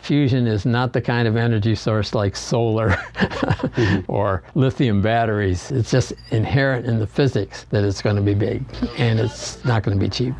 fusion is not the kind of energy source like solar or lithium batteries. It's just inherent in the physics that it's going to be big, and it's not going to be cheap.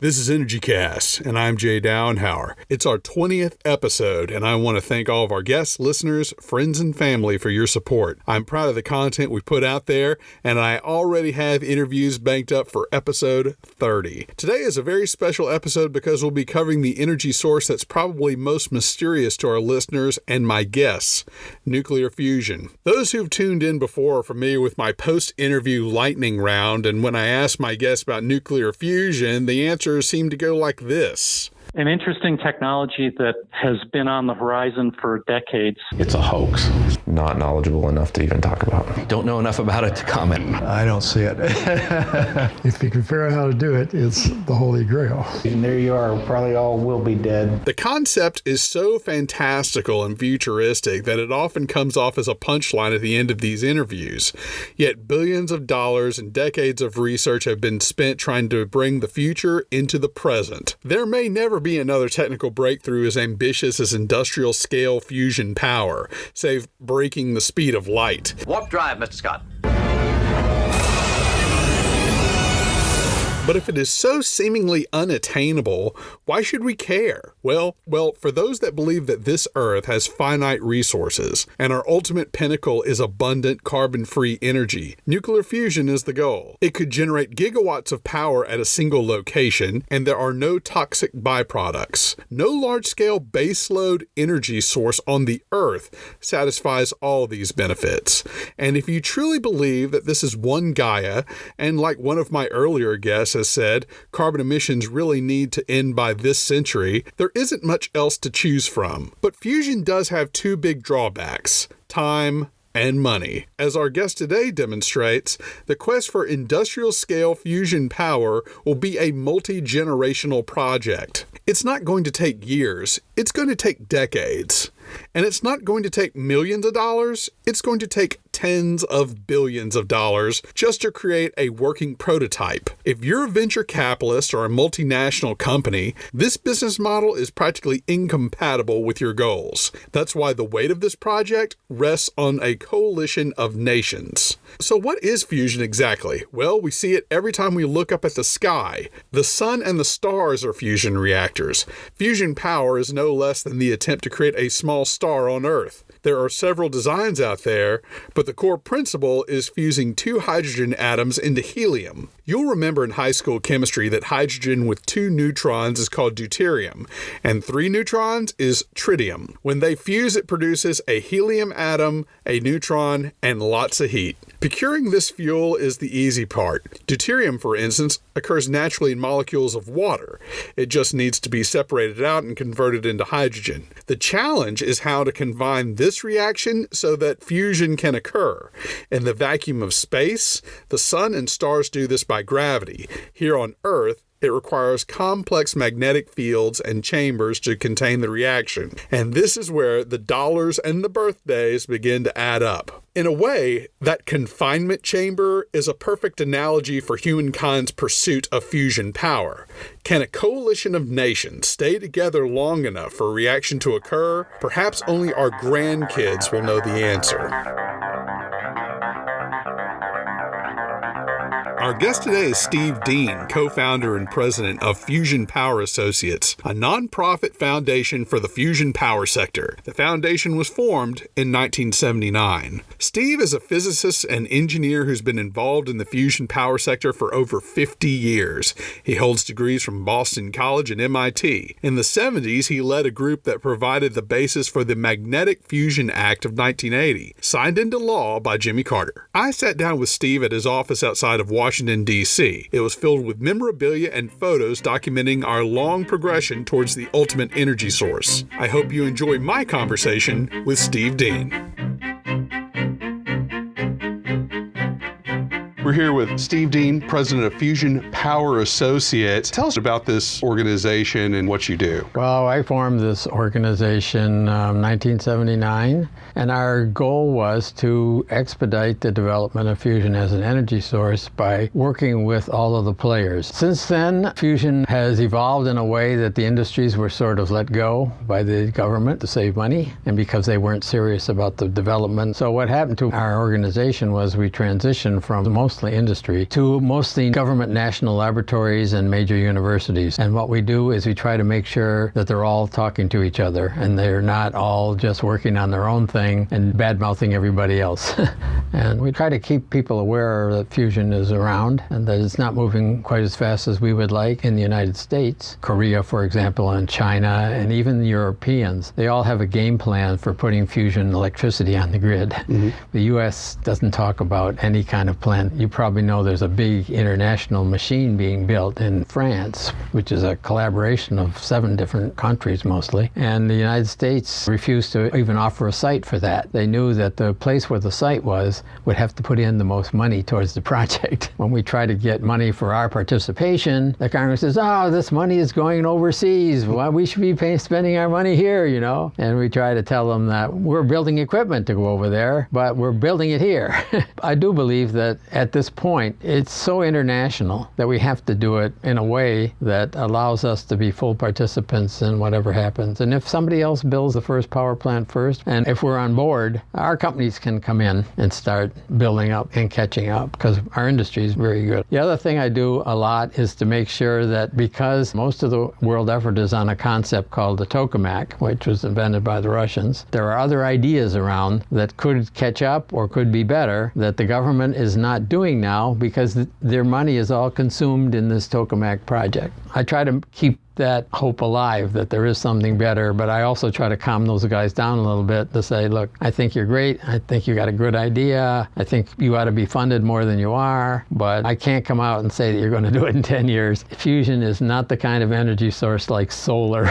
This is EnergyCast, and I'm Jay Downhauer. It's our 20th episode, and I want to thank all of our guests, listeners, friends, and family for your support. I'm proud of the content we put out there, and I already have interviews banked up for episode 30. Today is a very special episode because we'll be covering the energy source that's probably most mysterious to our listeners and my guests, nuclear fusion. Those who've tuned in before are familiar with my post-interview lightning round, and when I asked my guests about nuclear fusion, the answer seem to go like this. An interesting technology that has been on the horizon for decades. It's a hoax. Not knowledgeable enough to even talk about. Don't know enough about it to comment. I don't see it. If you can figure out how to do it, it's the Holy Grail. And there you are, probably all will be dead. The concept is so fantastical and futuristic that it often comes off as a punchline at the end of these interviews. Yet billions of dollars and decades of research have been spent trying to bring the future into the present. There may never be another technical breakthrough as ambitious as industrial scale fusion power, save breaking the speed of light. Warp drive, Mr. Scott. But if it is so seemingly unattainable, why should we care? Well, for those that believe that this Earth has finite resources and our ultimate pinnacle is abundant carbon-free energy, nuclear fusion is the goal. It could generate gigawatts of power at a single location, and there are no toxic byproducts. No large-scale baseload energy source on the Earth satisfies all these benefits. And if you truly believe that this is one Gaia, and like one of my earlier guests has said, carbon emissions really need to end by this century, there isn't much else to choose from. But fusion does have two big drawbacks: time and money. As our guest today demonstrates, the quest for industrial-scale fusion power will be a multi-generational project. It's not going to take years, it's going to take decades. And it's not going to take millions of dollars, it's going to take tens of billions of dollars just to create a working prototype. If you're a venture capitalist or a multinational company, this business model is practically incompatible with your goals. That's why the weight of this project rests on a coalition of nations. So what is fusion exactly? Well, we see it every time we look up at the sky. The sun and the stars are fusion reactors. Fusion power is no less than the attempt to create a small star on Earth. There are several designs out there, but the core principle is fusing two hydrogen atoms into helium. You'll remember in high school chemistry that hydrogen with 2 neutrons is called deuterium, and 3 neutrons is tritium. When they fuse, it produces a helium atom, a neutron, and lots of heat. Procuring this fuel is the easy part. Deuterium, for instance, occurs naturally in molecules of water. It just needs to be separated out and converted into hydrogen. The challenge is how to combine this reaction so that fusion can occur. In the vacuum of space, the sun and stars do this by gravity. Here on Earth, it requires complex magnetic fields and chambers to contain the reaction. And this is where the dollars and the birthdays begin to add up. In a way, that confinement chamber is a perfect analogy for humankind's pursuit of fusion power. Can a coalition of nations stay together long enough for a reaction to occur? Perhaps only our grandkids will know the answer. Our guest today is Steve Dean, co-founder and president of Fusion Power Associates, a nonprofit foundation for the fusion power sector. The foundation was formed in 1979. Steve is a physicist and engineer who's been involved in the fusion power sector for over 50 years. He holds degrees from Boston College and MIT. In the 70s, he led a group that provided the basis for the Magnetic Fusion Act of 1980, signed into law by Jimmy Carter. I sat down with Steve at his office outside of Washington, D.C. It was filled with memorabilia and photos documenting our long progression towards the ultimate energy source. I hope you enjoy my conversation with Steve Dean. We're here with Steve Dean, president of Fusion Power Associates. Tell us about this organization and what you do. Well, I formed this organization 1979, and our goal was to expedite the development of fusion as an energy source by working with all of the players. Since then, fusion has evolved in a way that the industries were sort of let go by the government to save money, and because they weren't serious about the development. So what happened to our organization was we transitioned from mostly industry to mostly government national laboratories and major universities. And what we do is we try to make sure that they're all talking to each other and they're not all just working on their own thing and bad-mouthing everybody else. And we try to keep people aware that fusion is around and that it's not moving quite as fast as we would like in the United States. Korea, for example, and China, and even the Europeans, they all have a game plan for putting fusion electricity on the grid. The U.S. doesn't talk about any kind of plan. You probably know there's a big international machine being built in France, which is a collaboration of 7 different countries mostly. And the United States refused to even offer a site for that. They knew that the place where the site was would have to put in the most money towards the project. When we try to get money for our participation, the Congress says, oh, this money is going overseas. Well, we should be spending our money here, you know. And we try to tell them that we're building equipment to go over there, but we're building it here. I do believe that at this point, it's so international that we have to do it in a way that allows us to be full participants in whatever happens. And if somebody else builds the first power plant first, and if we're on board, our companies can come in and start building up and catching up because our industry is very good. The other thing I do a lot is to make sure that because most of the world effort is on a concept called the tokamak, which was invented by the Russians, there are other ideas around that could catch up or could be better that the government is not doing now because their money is all consumed in this tokamak project. I try to keep that hope alive that there is something better, but I also try to calm those guys down a little bit to say, look, I think you're great. I think you got a good idea. I think you ought to be funded more than you are, but I can't come out and say that you're going to do it in 10 years. Fusion is not the kind of energy source like solar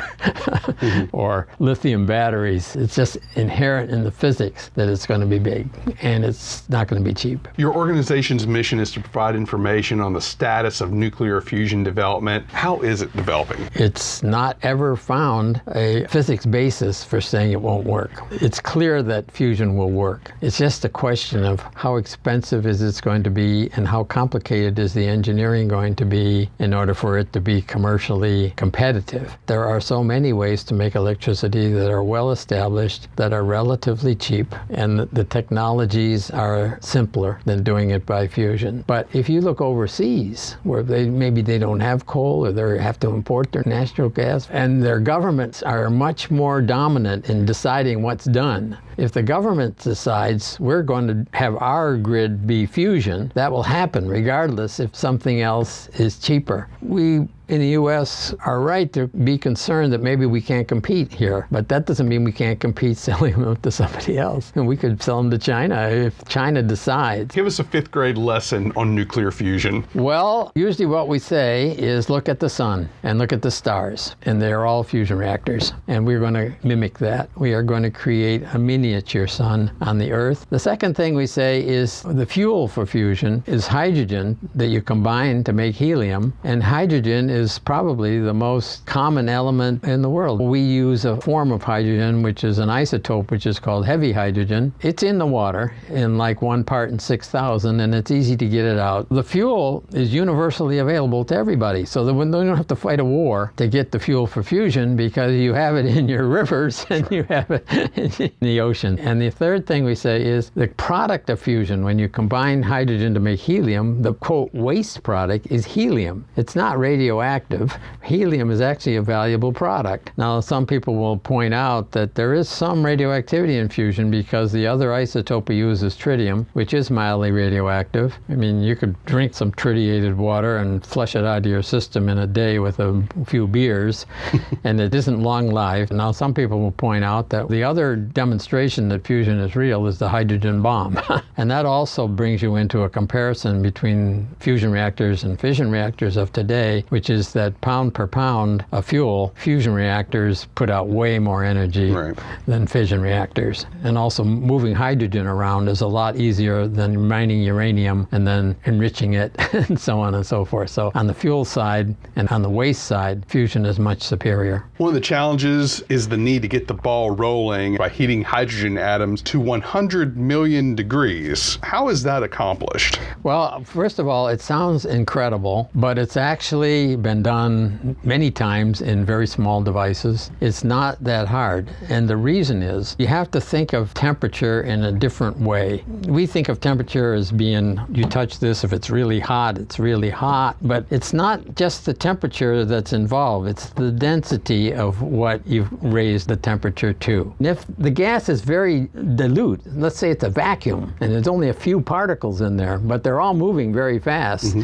or lithium batteries. It's just inherent in the physics that it's going to be big, and it's not going to be cheap. Your organization's mission is to provide information on the status of nuclear fusion development. How is it developing? It's not ever found a physics basis for saying it won't work. It's clear that fusion will work. It's just a question of how expensive is it going to be and how complicated is the engineering going to be in order for it to be commercially competitive. There are so many ways to make electricity that are well established, that are relatively cheap, and the technologies are simpler than doing it by fusion. But if you look overseas, where maybe they don't have coal or they have to import their natural gas, and their governments are much more dominant in deciding what's done. If the government decides we're going to have our grid be fusion, that will happen regardless if something else is cheaper. We in the U.S. are right to be concerned that maybe we can't compete here, but that doesn't mean we can't compete selling them to somebody else. And we could sell them to China if China decides. Give us a 5th grade lesson on nuclear fusion. Well, usually what we say is look at the sun and look at the stars, and they're all fusion reactors. And we're going to mimic that. We are going to create a miniature sun on the Earth. The second thing we say is the fuel for fusion is hydrogen that you combine to make helium, and hydrogen is probably the most common element in the world. We use a form of hydrogen, which is an isotope, which is called heavy hydrogen. It's in the water in like 1 part in 6,000, and it's easy to get it out. The fuel is universally available to everybody, so that when they don't have to fight a war to get the fuel for fusion because you have it in your rivers and you have it in the ocean. And the third thing we say is the product of fusion, when you combine hydrogen to make helium, the quote waste product is helium. It's not radioactive. Helium is actually a valuable product. Now, some people will point out that there is some radioactivity in fusion because the other isotope we use is tritium, which is mildly radioactive. I mean, you could drink some tritiated water and flush it out of your system in a day with a few beers, and it isn't long-lived. Now, some people will point out that the other demonstration that fusion is real is the hydrogen bomb. And that also brings you into a comparison between fusion reactors and fission reactors of today, which is is that pound per pound of fuel, fusion reactors put out way more energy than fission reactors. And also moving hydrogen around is a lot easier than mining uranium and then enriching it and so on and so forth. So on the fuel side and on the waste side, fusion is much superior. One of the challenges is the need to get the ball rolling by heating hydrogen atoms to 100 million degrees. How is that accomplished? Well, first of all, it sounds incredible, but it's actually been done many times in very small devices. It's not that hard. And the reason is you have to think of temperature in a different way. We think of temperature as being, you touch this, if it's really hot, it's really hot. But it's not just the temperature that's involved. It's the density of what you've raised the temperature to. And if the gas is very dilute, let's say it's a vacuum, and there's only a few particles in there, but they're all moving very fast.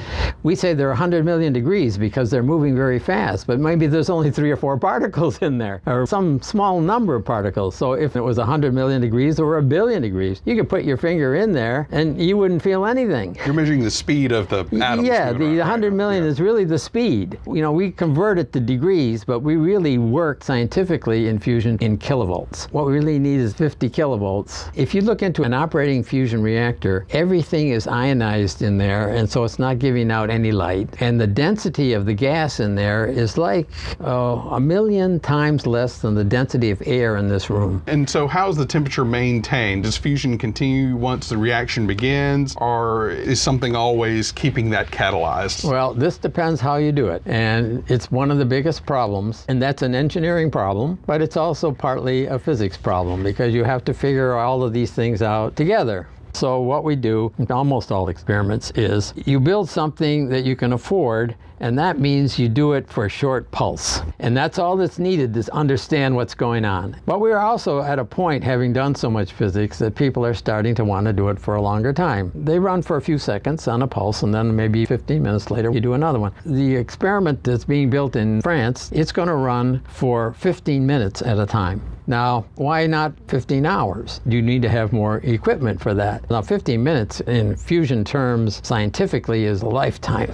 We say they're 100 million degrees because they're moving very fast, but maybe there's only 3 or 4 particles in there, or some small number of particles. So if it was 100 million degrees or 1 billion degrees, you could put your finger in there and you wouldn't feel anything. You're measuring the speed of the atoms. Yeah, the 100 million is really the speed. You know, we convert it to degrees, but we really work scientifically in fusion in kilovolts. What we really need is 50 kilovolts. If you look into an operating fusion reactor, everything is ionized in there, and so it's not giving out any light. And the density of the gas in there is like 1 million times less than the density of air in this room. And so how is the temperature maintained? Does fusion continue once the reaction begins, or is something always keeping that catalyzed? Well, this depends how you do it. And it's one of the biggest problems, and that's an engineering problem, but it's also partly a physics problem because you have to figure all of these things out together. So what we do in almost all experiments is you build something that you can afford, and that means you do it for a short pulse. And that's all that's needed to understand what's going on. But we're also at a point, having done so much physics, that people are starting to want to do it for a longer time. They run for a few seconds on a pulse, and then maybe 15 minutes later you do another one. The experiment that's being built in France, it's going to run for 15 minutes at a time. Now, why not 15 hours? You need to have more equipment for that. Now, 15 minutes in fusion terms scientifically is a lifetime,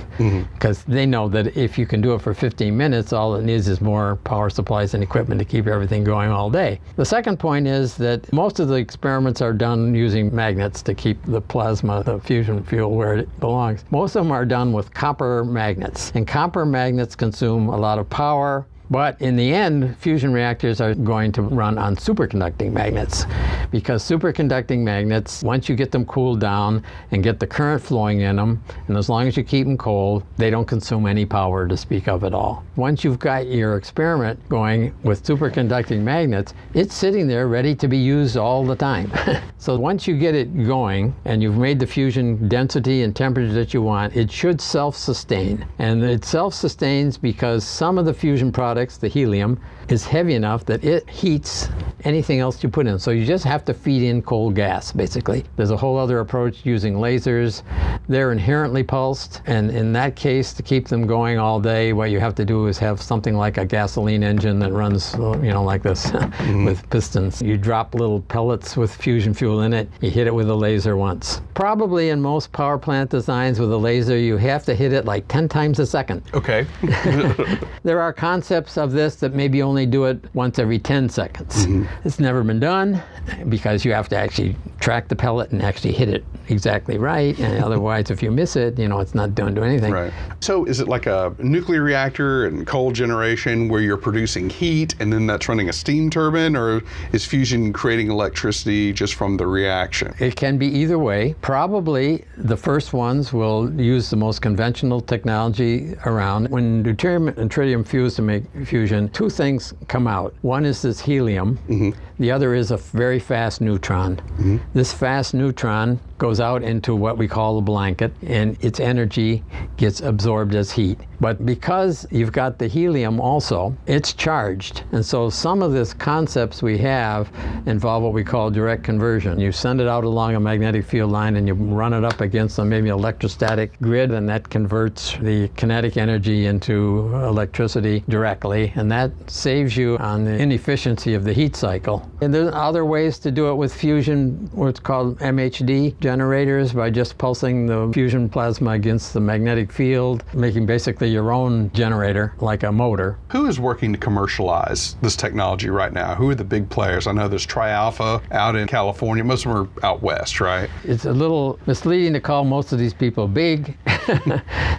because they know that if you can do it for 15 minutes, all it needs is more power supplies and equipment to keep everything going all day. The second point is that most of the experiments are done using magnets to keep the plasma, the fusion fuel, where it belongs. Most of them are done with copper magnets, and copper magnets consume a lot of power. But in the end, fusion reactors are going to run on superconducting magnets, because superconducting magnets, once you get them cooled down and get the current flowing in them, and as long as you keep them cold, they don't consume any power to speak of at all. Once you've got your experiment going with superconducting magnets, it's sitting there ready to be used all the time. So once you get it going and you've made the fusion density and temperature that you want, it should self-sustain. And it self-sustains because some of the fusion products, the helium, is heavy enough that it heats anything else you put in. So you just have to feed in cold gas, basically. There's a whole other approach using lasers. They're inherently pulsed, and in that case, to keep them going all day, what you have to do is have something like a gasoline engine that runs, like this, with pistons. You drop little pellets with fusion fuel in it, you hit it with a laser once. Probably in most power plant designs with a laser, you have to hit it like 10 times a second. Okay. There are concepts of this that maybe only do it once every 10 seconds. It's never been done because you have to actually track the pellet and actually hit it exactly right, and otherwise if you miss it, it's not going to do anything. Right. So is it like a nuclear reactor and coal generation where you're producing heat and then that's running a steam turbine, or is fusion creating electricity just from the reaction? It can be either way. Probably the first ones will use the most conventional technology around. When deuterium and tritium fuse to make fusion, two things come out. One is this helium. The other is a very fast neutron. This fast neutron goes out into what we call a blanket, and its energy gets absorbed as heat. But because you've got the helium also, it's charged. And so some of these concepts we have involve what we call direct conversion. You send it out along a magnetic field line and you run it up against maybe electrostatic grid, and that converts the kinetic energy into electricity directly, and that saves you on the inefficiency of the heat cycle. And there's other ways to do it with fusion, what's called MHD generators by just pulsing the fusion plasma against the magnetic field, making basically your own generator, like a motor. Who is working to commercialize this technology right now? Who are the big players? I know there's Tri-Alpha out in California. Most of them are out west, right? It's a little misleading to call most of these people big.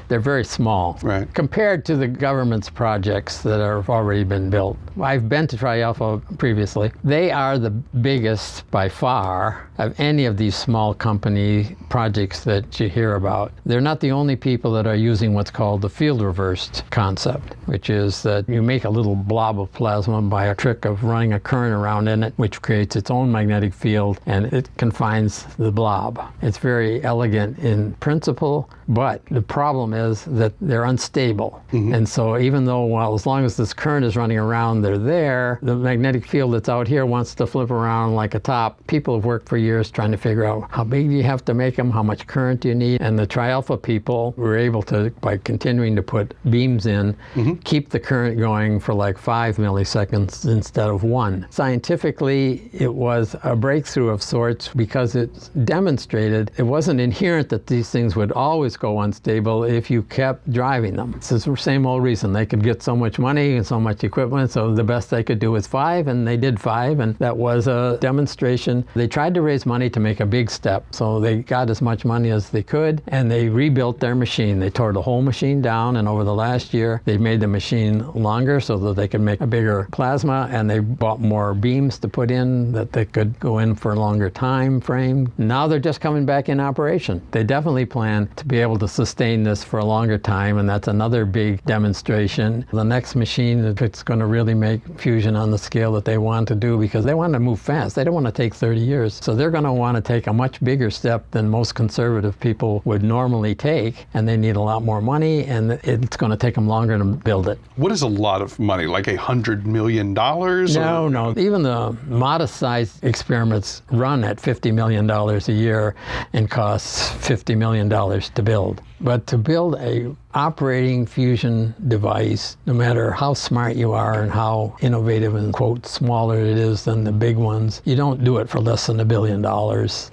They're very small compared to the government's projects that have already been built. I've been to Tri-Alpha previously. They are the biggest by far of any of these small company projects that you hear about. They're not the only people that are using what's called the field reversed concept, which is that you make a little blob of plasma by a trick of running a current around in it, which creates its own magnetic field, and it confines the blob. It's very elegant in principle, but the problem is that they're unstable. And so even though, well, as long as this current is running around, they're there, the magnetic field that's out here wants to flip around like a top. People have worked for years trying to figure out how big do you have to make them, how much current do you need, and the Tri-Alpha people were able to, by continuing to put beams in, keep the current going for like 5 milliseconds instead of 1. Scientifically, it was a breakthrough of sorts because it's demonstrated it wasn't inherent that these things would always go unstable if you kept driving them. It's the same old reason. They could get so much money and so much equipment, so the best they could do was 5, and they did 5, and that was a demonstration. They tried to raise money to make a big step, so they got as much money as they could, and they rebuilt their machine. They tore the whole machine down, and over the last year, they made the machine longer so that they could make a bigger plasma, and they bought more beams to put in that they could go in for a longer time frame. Now they're just coming back in operation. They definitely plan to be able to sustain this for a longer time, and that's another big demonstration. The next machine, if it's going to really make fusion on the scale that they want to do, because they want to move fast. They don't want to take 30 years. So they're going to want to take a much bigger step than most conservative people would normally take, and they need a lot more money, and it's going to take them longer to build it. What is a lot of money? Like $100 million? No. Even the modest-sized experiments run at $50 million a year and costs $50 million to build. But to build a operating fusion device, no matter how smart you are and how innovative and, quote, smaller it is than the big ones, you don't do it for less than $1 billion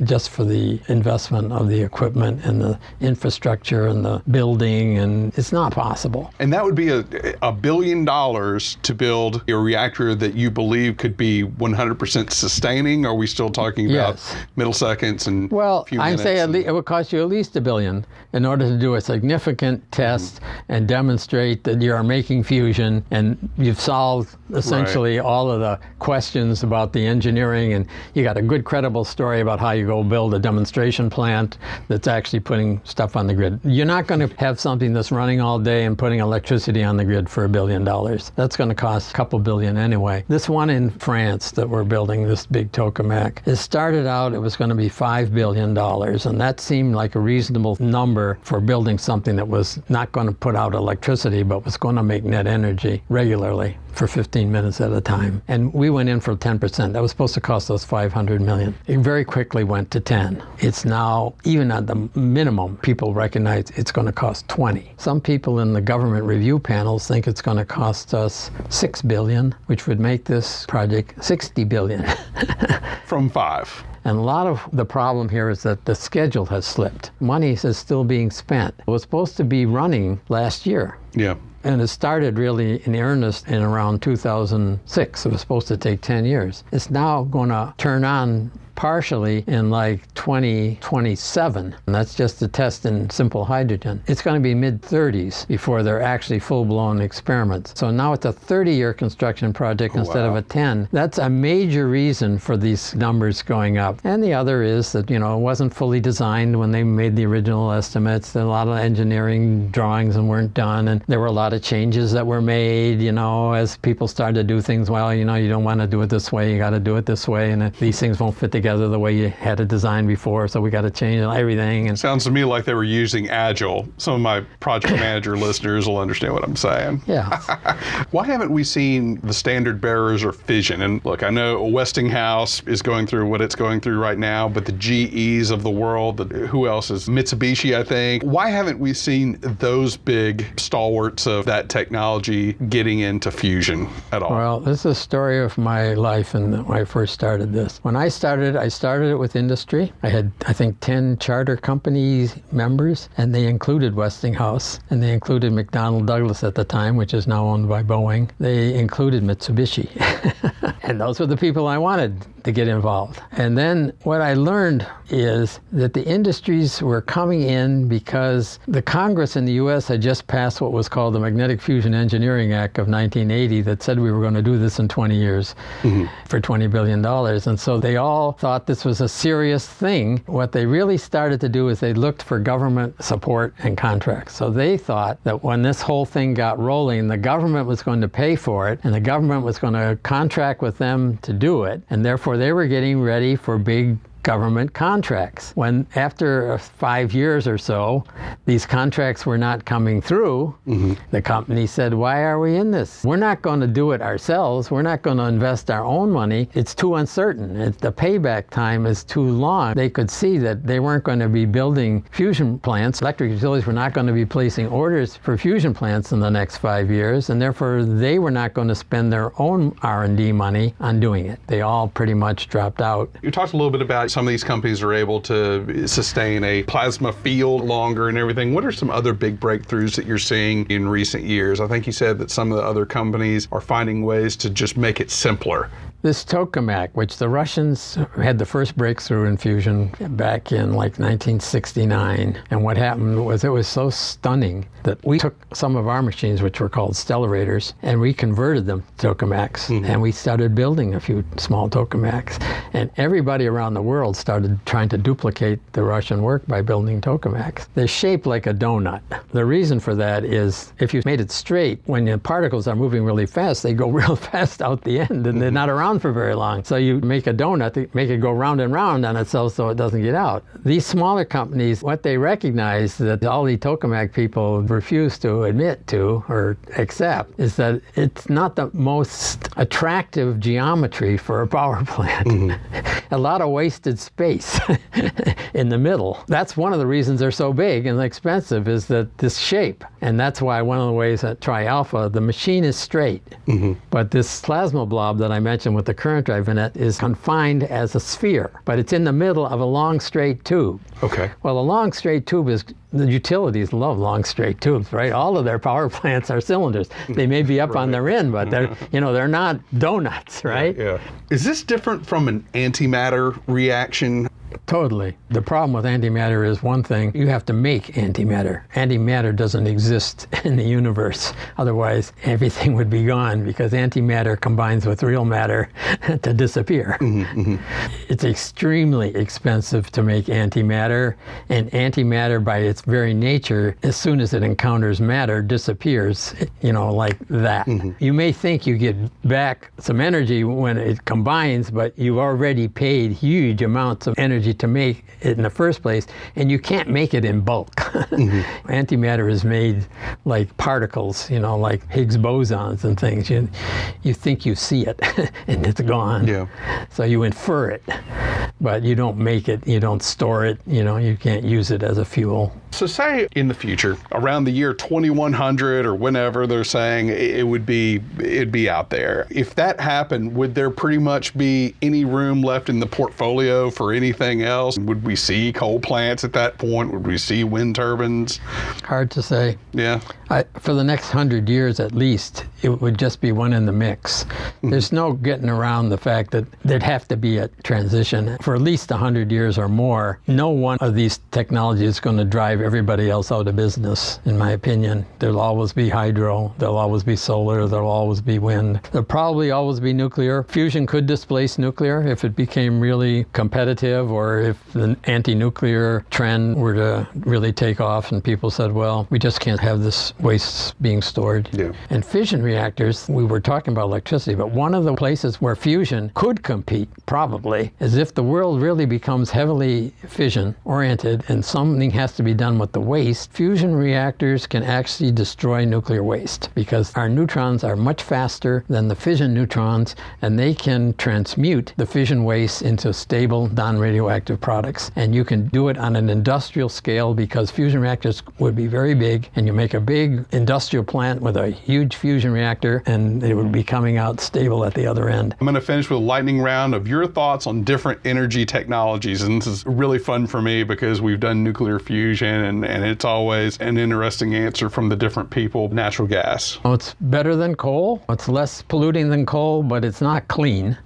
just for the investment of the equipment and the infrastructure and the building, and it's not possible. And that would be $1 billion to build a reactor that you believe could be 100% sustaining? Are we still talking about milliseconds and few minutes? I'd say it would cost you at least $1 billion in order to do a significant test and demonstrate that you are making fusion and you've solved essentially all of the questions about the engineering, and you got a good credible story about how you go build a demonstration plant that's actually putting stuff on the grid. You're not going to have something that's running all day and putting electricity on the grid for $1 billion. That's going to cost a couple billion anyway. This one in France that we're building, this big tokamak, it started out, it was going to be $5 billion, and that seemed like a reasonable number for building something that was not going to put out electricity, but was going to make net energy regularly for 15 minutes at a time. And we went in for 10%. That was supposed to cost us $500 million. It very quickly went to 10. It's now, even at the minimum, people recognize it's going to cost 20. Some people in the government review panels think it's going to cost us $6 billion, which would make this project $60 billion. From 5. And a lot of the problem here is that the schedule has slipped. Money is still being spent. It was supposed to be running last year. Yeah. And it started really in earnest in around 2006. It was supposed to take 10 years. It's now going to turn on partially in like 2027, and that's just a test in simple hydrogen. It's going to be mid-30s before they're actually full-blown experiments. So now it's a 30-year construction project instead of a 10. That's a major reason for these numbers going up. And the other is that, it wasn't fully designed when they made the original estimates. There were a lot of engineering drawings and weren't done, and there were a lot of changes that were made, as people started to do things. Well, you don't want to do it this way, you got to do it this way, and these things won't fit together the way you had it designed before, so we got to change everything. And sounds to me like they were using Agile. Some of my project manager listeners will understand what I'm saying. Yeah. Why haven't we seen the standard bearers or fission? And look, I know Westinghouse is going through what it's going through right now, but the GEs of the world, who else is Mitsubishi, I think. Why haven't we seen those big stalwarts of that technology getting into fusion at all? Well, this is a story of my life and when I first started this. When I started, I started it with industry. I had, I think, 10 charter company members, and they included Westinghouse, and they included McDonnell Douglas at the time, which is now owned by Boeing. They included Mitsubishi. And those were the people I wanted to get involved. And then what I learned is that the industries were coming in because the Congress in the U.S. had just passed what was called the Magnetic Fusion Engineering Act of 1980 that said we were going to do this in 20 years for $20 billion. And so they all thought this was a serious thing. What they really started to do is they looked for government support and contracts. So they thought that when this whole thing got rolling, the government was going to pay for it, and the government was going to contract with them to do it, and therefore they were getting ready for big government contracts. When after 5 years or so, these contracts were not coming through, the company said, why are we in this? We're not going to do it ourselves. We're not going to invest our own money. It's too uncertain. The payback time is too long. They could see that they weren't going to be building fusion plants. Electric utilities were not going to be placing orders for fusion plants in the next 5 years, and therefore they were not going to spend their own R&D money on doing it. They all pretty much dropped out. You talked a little bit about some of these companies are able to sustain a plasma field longer and everything. What are some other big breakthroughs that you're seeing in recent years? I think you said that some of the other companies are finding ways to just make it simpler. This tokamak, which the Russians had the first breakthrough in fusion back in like 1969. And what happened was it was so stunning that we took some of our machines, which were called stellarators, and we converted them to tokamaks. And we started building a few small tokamaks. And everybody around the world started trying to duplicate the Russian work by building tokamaks. They're shaped like a donut. The reason for that is if you made it straight, when the particles are moving really fast, they go real fast out the end, and they're not around for very long. So you make a donut, make it go round and round on itself so it doesn't get out. These smaller companies, what they recognize that all the tokamak people refuse to admit to or accept is that it's not the most attractive geometry for a power plant. A lot of wasted space in the middle. That's one of the reasons they're so big and expensive, is that this shape. And that's why one of the ways at Tri-Alpha, the machine is straight. But this plasma blob that I mentioned with the current drive in it is confined as a sphere, but it's in the middle of a long straight tube. Okay. Well, a long straight tube is, the utilities love long straight tubes, right? All of their power plants are cylinders. They may be up on their end, but they're, they're not donuts, right? Yeah. Is this different from an antimatter reaction? Totally. The problem with antimatter is one thing, you have to make antimatter. Antimatter doesn't exist in the universe. Otherwise, everything would be gone, because antimatter combines with real matter to disappear. It's extremely expensive to make antimatter, and antimatter by its very nature, as soon as it encounters matter, disappears, like that. You may think you get back some energy when it combines, but you've already paid huge amounts of energy to make it in the first place, and you can't make it in bulk. Antimatter is made like particles, like Higgs bosons and things. You think you see it, and it's gone. Yeah. So you infer it, but you don't make it, you don't store it, you can't use it as a fuel. So say in the future, around the year 2100 or whenever they're saying it'd be out there. If that happened, would there pretty much be any room left in the portfolio for anything else? Would we see coal plants at that point? Would we see wind turbines? Hard to say. Yeah. For the next 100 years at least, it would just be one in the mix. There's no getting around the fact that there'd have to be a transition. For at least 100 years or more, no one of these technologies is going to drive everybody else out of business, in my opinion. There'll always be hydro, there'll always be solar, there'll always be wind. There'll probably always be nuclear. Fusion could displace nuclear if it became really competitive, or if the anti-nuclear trend were to really take off and people said, well, we just can't have this waste being stored. Yeah. And fission reactors, we were talking about electricity, but one of the places where fusion could compete, probably, is if the world really becomes heavily fission-oriented and something has to be done with the waste. Fusion reactors can actually destroy nuclear waste, because our neutrons are much faster than the fission neutrons, and they can transmute the fission waste into stable, non-radioactive products. And you can do it on an industrial scale, because fusion reactors would be very big, and you make a big big industrial plant with a huge fusion reactor, and it would be coming out stable at the other end. I'm going to finish with a lightning round of your thoughts on different energy technologies. And this is really fun for me because we've done nuclear fusion, and it's always an interesting answer from the different people. Natural gas. Well, it's better than coal. It's less polluting than coal, but it's not clean.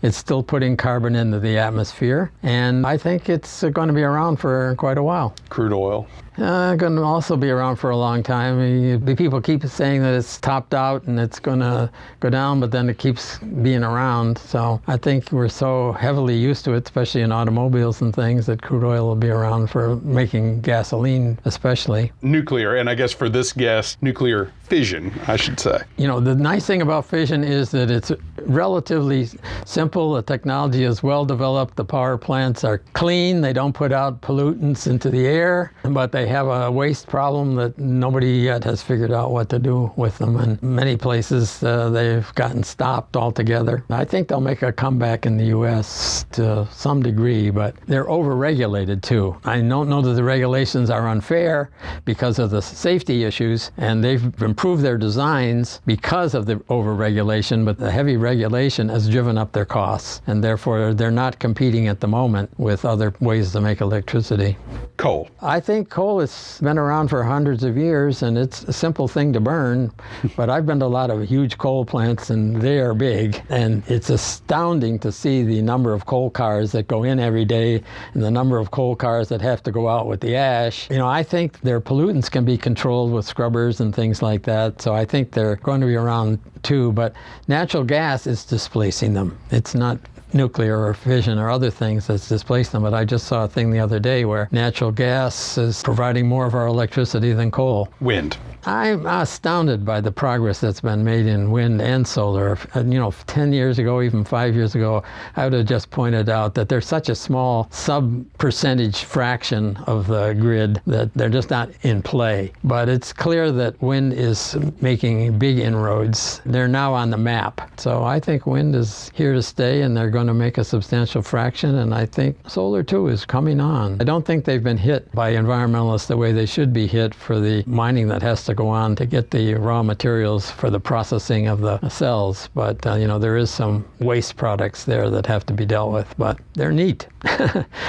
It's still putting carbon into the atmosphere. And I think it's going to be around for quite a while. Crude oil. Going to also be around for a long time. The people keep saying that it's topped out and it's going to go down, but then it keeps being around. So I think we're so heavily used to it, especially in automobiles and things, that crude oil will be around for making gasoline especially. Nuclear, and I guess for this guest, nuclear fission, I should say. You know, the nice thing about fission is that it's relatively simple. The technology is well developed. The power plants are clean. They don't put out pollutants into the air, but they have a waste problem that nobody yet has figured out what to do with them. And many places they've gotten stopped altogether. I think they'll make a comeback in the U.S. to some degree, but they're over-regulated too. I don't know that the regulations are unfair because of the safety issues, and they've improved their designs because of the over-regulation, but the heavy regulation has driven up their costs, and therefore they're not competing at the moment with other ways to make electricity. Coal. I think coal has been around for hundreds of years, and it's a simple thing to burn, but I've been to a lot of huge coal plants, and they are big, and it's astounding to see the number of coal cars that go in every day and the number of coal cars that have to go out with the ash. You know, I think their pollutants can be controlled with scrubbers and things like that, so I think they're going to be around too, but natural gas is displacing them. It's not nuclear or fission or other things that's displaced them, but I just saw a thing the other day where natural gas is providing more of our electricity than coal. Wind. I'm astounded by the progress that's been made in wind and solar. You know, 10 years ago, even 5 years ago, I would have just pointed out that there's such a small sub-percentage fraction of the grid that they're just not in play. But it's clear that wind is making big inroads. They're now on the map. So I think wind is here to stay, and they're going to make a substantial fraction, and I think solar too is coming on. I don't think they've been hit by environmentalists the way they should be hit for the mining that has to go on to get the raw materials for the processing of the cells, but you know, there is some waste products there that have to be dealt with, but they're neat,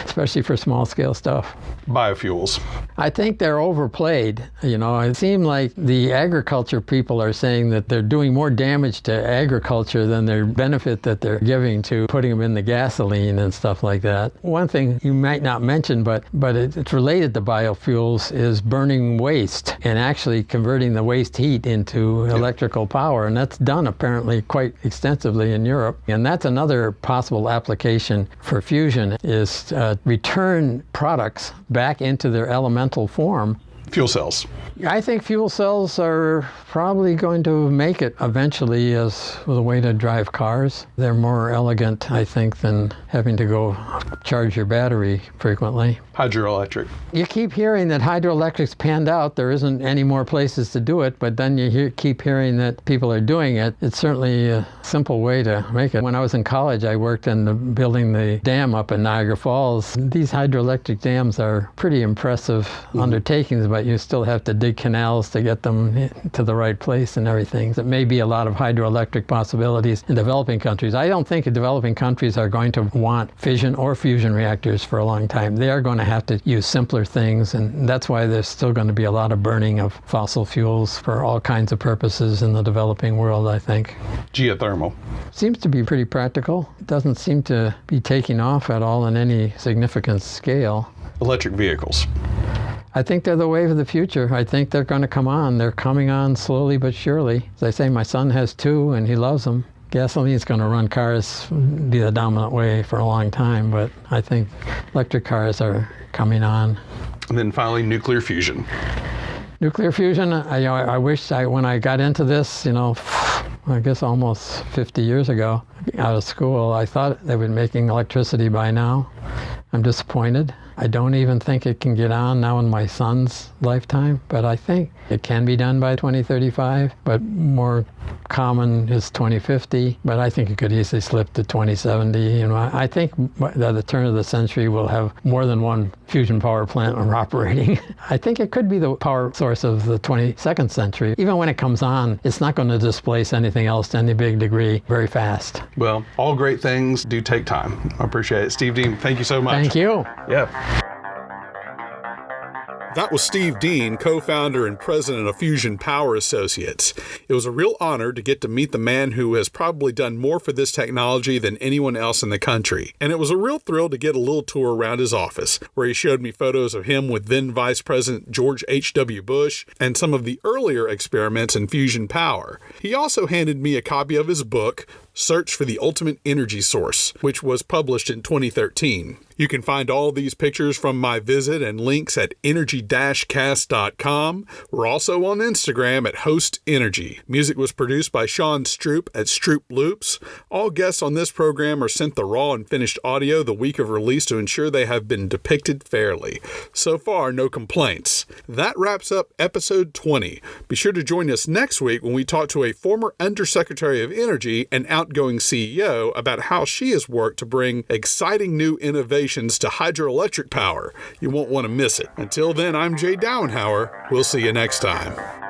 especially for small scale stuff. Biofuels. I think they're overplayed. You know, it seems like the agriculture people are saying that they're doing more damage to agriculture than their benefit that they're giving to putting them in the gasoline and stuff like that. One thing you might not mention, but it's related to biofuels, is burning waste and actually converting the waste heat into electrical power, and that's done apparently quite extensively in Europe. And that's another possible application for fusion, is return products back into their elemental form. Fuel cells. I think fuel cells are probably going to make it eventually as a way to drive cars. They're more elegant, I think, than having to go charge your battery frequently. Hydroelectric. You keep hearing that hydroelectric's panned out. There isn't any more places to do it, but then you keep hearing that people are doing it. It's certainly a simple way to make it. When I was in college, I worked in building the dam up in Niagara Falls. These hydroelectric dams are pretty impressive undertakings, but you still have to dig canals to get them to the right place and everything. There may be a lot of hydroelectric possibilities in developing countries. I don't think developing countries are going to want fission or fusion reactors for a long time. They are going to have to use simpler things, and that's why there's still going to be a lot of burning of fossil fuels for all kinds of purposes in the developing world, I think. Geothermal. Seems to be pretty practical. It doesn't seem to be taking off at all in any significant scale. Electric vehicles. I think they're the wave of the future. I think they're going to come on. They're coming on slowly but surely. As I say, my son has two, and he loves them. Gasoline's going to run cars, be the dominant way for a long time, but I think electric cars are coming on. And then finally, nuclear fusion. Nuclear fusion, I wish when I got into this, I guess almost 50 years ago, out of school, I thought they were making electricity by now. I'm disappointed. I don't even think it can get on now in my son's lifetime, but I think it can be done by 2035, but more common is 2050, but I think it could easily slip to 2070. You know, I think at the turn of the century we'll have more than one fusion power plant operating. I think it could be the power source of the 22nd century. Even when it comes on, it's not going to displace anything else to any big degree very fast. Well, all great things do take time. I appreciate it. Steve Dean, thank you so much. Thank you. Yeah. That was Steve Dean, co-founder and president of Fusion Power Associates. It was a real honor to get to meet the man who has probably done more for this technology than anyone else in the country. And it was a real thrill to get a little tour around his office, where he showed me photos of him with then Vice President George H.W. Bush and some of the earlier experiments in fusion power. He also handed me a copy of his book, Search for the Ultimate Energy Source, which was published in 2013. You can find all these pictures from my visit and links at energy-cast.com. We're also on Instagram at Host Energy. Music was produced by Sean Stroop at Stroop Loops. All guests on this program are sent the raw and finished audio the week of release to ensure they have been depicted fairly. So far, no complaints. That wraps up episode 20. Be sure to join us next week when we talk to a former Undersecretary of Energy and outgoing CEO about how she has worked to bring exciting new innovations to hydroelectric power. You won't want to miss it. Until then, I'm Jay Dowenhauer. We'll see you next time.